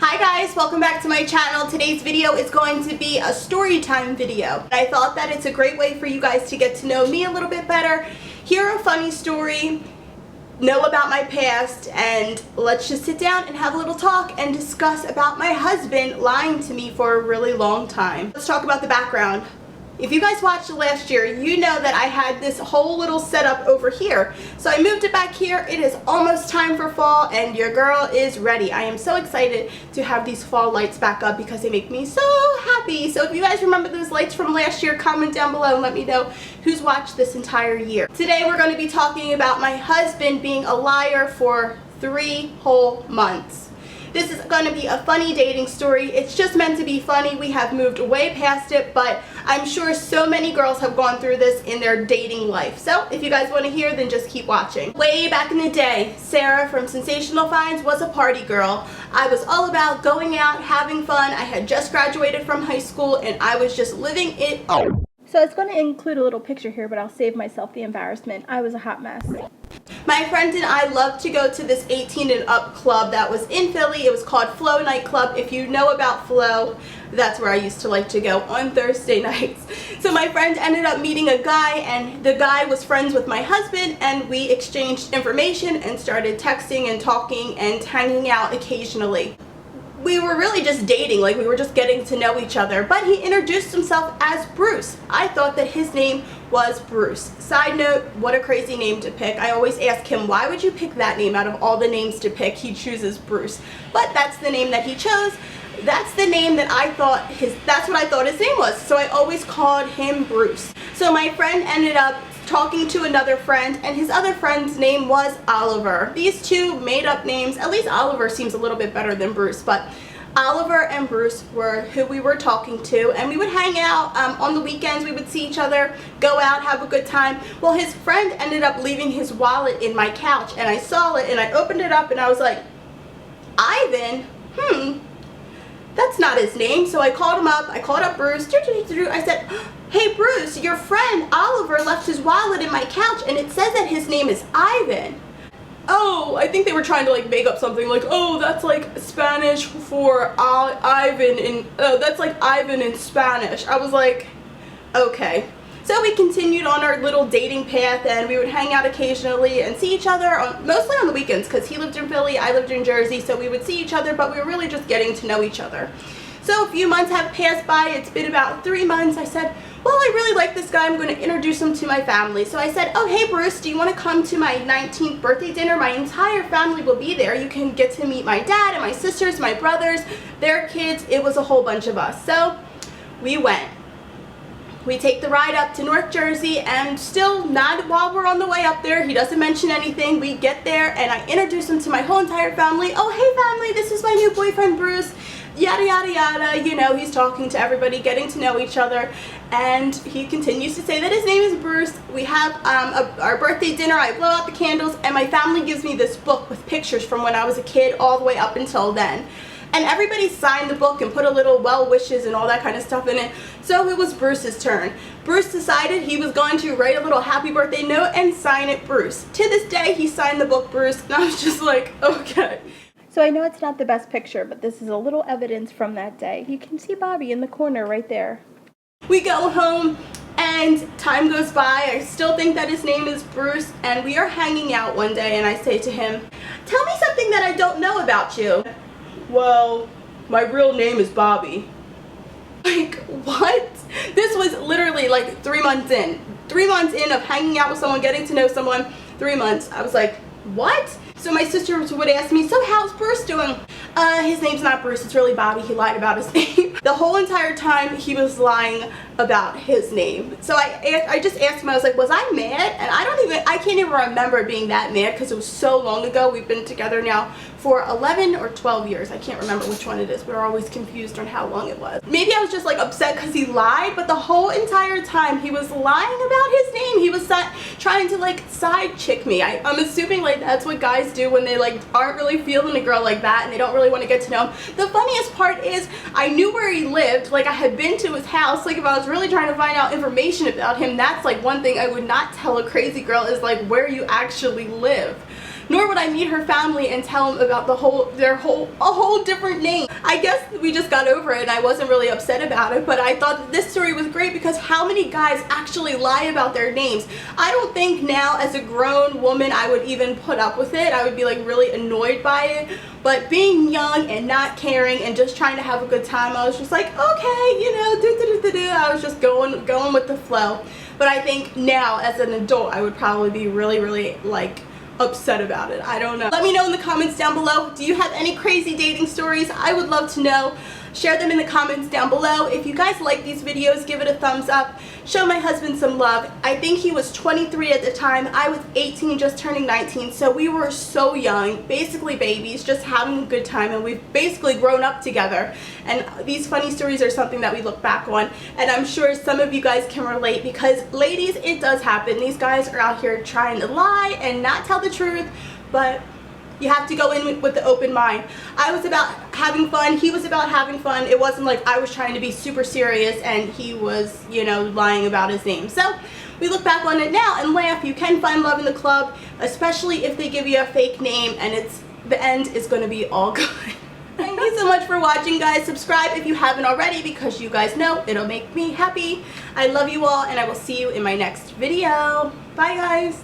Hi guys, welcome back to my channel. Today's video is going to be a story time video. I thought that it's a great way for you guys to get to know me a little bit better, hear a funny story, know about my past, and let's just sit down and have a little talk and discuss about my husband lying to me for a really long time. Let's talk about the background. If you guys watched last year, you know that I had this whole little setup over here. So I moved it back here. It is almost time for fall and your girl is ready. I am so excited to have these fall lights back up because they make me so happy. So if you guys remember those lights from last year, comment down below and let me know who's watched this entire year. Today we're going to be talking about my husband being a liar for 3 whole months. This is going to be a funny dating story. It's just meant to be funny. We have moved way past it, but I'm sure so many girls have gone through this in their dating life. So if you guys want to hear, then just keep watching. Way back in the day, Sarah from Sensational was a party girl. I was all about going out, having fun. I had just graduated from high school and I was just living it up. So it's going to include a little picture here, but I'll save myself the embarrassment. I was a hot mess. My friend and I loved to go to this 18 and up club that was in Philly. It was called Flow Nightclub. If you know about Flow, that's where I used to like to go on Thursday nights. So my friend ended up meeting a guy, and the guy was friends with my husband, and we exchanged information and started texting and talking and hanging out occasionally. We were really just dating, like we were just getting to know each other, but he introduced himself as Bruce. I thought that his name was Bruce. Side note, what a crazy name to pick. I always ask him, why would you pick that name out of all the names to pick? He chooses Bruce. But that's the name that he chose. That's the name that I thought that's what I thought his name was. So I always called him Bruce. So my friend ended up talking to another friend, and his other friend's name was Oliver. These two made up names. At least Oliver seems a little bit better than Bruce, but Oliver and Bruce were who we were talking to, and we would hang out on the weekends. We would see each other, go out, have a good time. Well, his friend ended up leaving his wallet in my couch, and I saw it and I opened it up and I was like, Ivan? That's not his name. So I called him up. I called up Bruce. I said, hey Bruce, your friend Oliver left his wallet in my couch and it says that his name is Ivan. Oh, I think they were trying to like make up something like, oh, that's like Spanish for Ivan in, that's like Ivan in Spanish. I was like, okay. So we continued on our little dating path, and we would hang out occasionally and see each other, mostly on the weekends, because he lived in Philly, I lived in Jersey, so we would see each other, but we were really just getting to know each other. So a few months have passed by. It's been about 3 months. I said, well, I really like this guy. I'm going to introduce him to my family. So I said, oh, hey, Bruce, do you want to come to my 19th birthday dinner? My entire family will be there. You can get to meet my dad and my sisters, my brothers, their kids. It was a whole bunch of us. So we went. We take the ride up to North Jersey, and still not while we're on the way up there. He doesn't mention anything. We get there, and I introduce him to my whole entire family. Oh, hey, family, this is my new boyfriend, Bruce. Yada, yada, yada. You know, he's talking to everybody, getting to know each other, and he continues to say that his name is Bruce. We have our birthday dinner. I blow out the candles, and my family gives me this book with pictures from when I was a kid all the way up until then. And everybody signed the book and put a little well wishes and all that kind of stuff in it. So it was Bruce's turn. Bruce decided he was going to write a little happy birthday note and sign it Bruce. To this day, he signed the book Bruce, and I was just like, okay. So I know it's not the best picture, but this is a little evidence from that day. You can see Bobby in the corner right there. We go home, and time goes by. I still think that his name is Bruce, and we are hanging out one day, and I say to him, tell me something that I don't know about you. Well, my real name is Bobby. Like, what? This was literally like 3 months in. 3 months in of hanging out with someone, getting to know someone. 3 months. I was like, what? So my sister would ask me, so how's Bruce doing? His name's not Bruce, it's really Bobby. He lied about his name. The whole entire time he was lying about his name. So I just asked him, I was like, was I mad? And I can't even remember being that mad because it was so long ago. We've been together now for 11 or 12 years. I can't remember which one it is. We're always confused on how long it was. Maybe I was just like upset because he lied, but the whole entire time he was lying about his name. He was trying to like side chick me. I'm assuming like that's what guys do when they like aren't really feeling a girl like that and they don't really want to get to know him. The funniest part is I knew where he lived. Like I had been to his house. Like if I was really trying to find out information about him, that's like one thing I would not tell a crazy girl is like where you actually live. nor would I meet her family and tell them about a whole different name. I guess we just got over it and I wasn't really upset about it, but I thought that this story was great because how many guys actually lie about their names? I don't think now as a grown woman I would even put up with it. I would be like really annoyed by it, but being young and not caring and just trying to have a good time, I was just like, okay, you know, I was just going with the flow. But I think now as an adult I would probably be really like upset about it. I don't know. Let me know in the comments down below. Do you have any crazy dating stories? I would love to know. Share them in the comments down below. If you guys like these videos, give it a thumbs up. Show my husband some love. I think he was 23 at the time. I was 18, just turning 19. So we were so young, basically babies, just having a good time. And we've basically grown up together. And these funny stories are something that we look back on. And I'm sure some of you guys can relate because, ladies, it does happen. These guys are out here trying to lie and not tell the truth. But you have to go in with the open mind. I was about having fun. He was about having fun. It wasn't like I was trying to be super serious and he was, you know, lying about his name. So we look back on it now and laugh. You can find love in the club, especially if they give you a fake name and the end is going to be all good. Thank you so much for watching, guys. Subscribe if you haven't already because you guys know it'll make me happy. I love you all and I will see you in my next video. Bye, guys.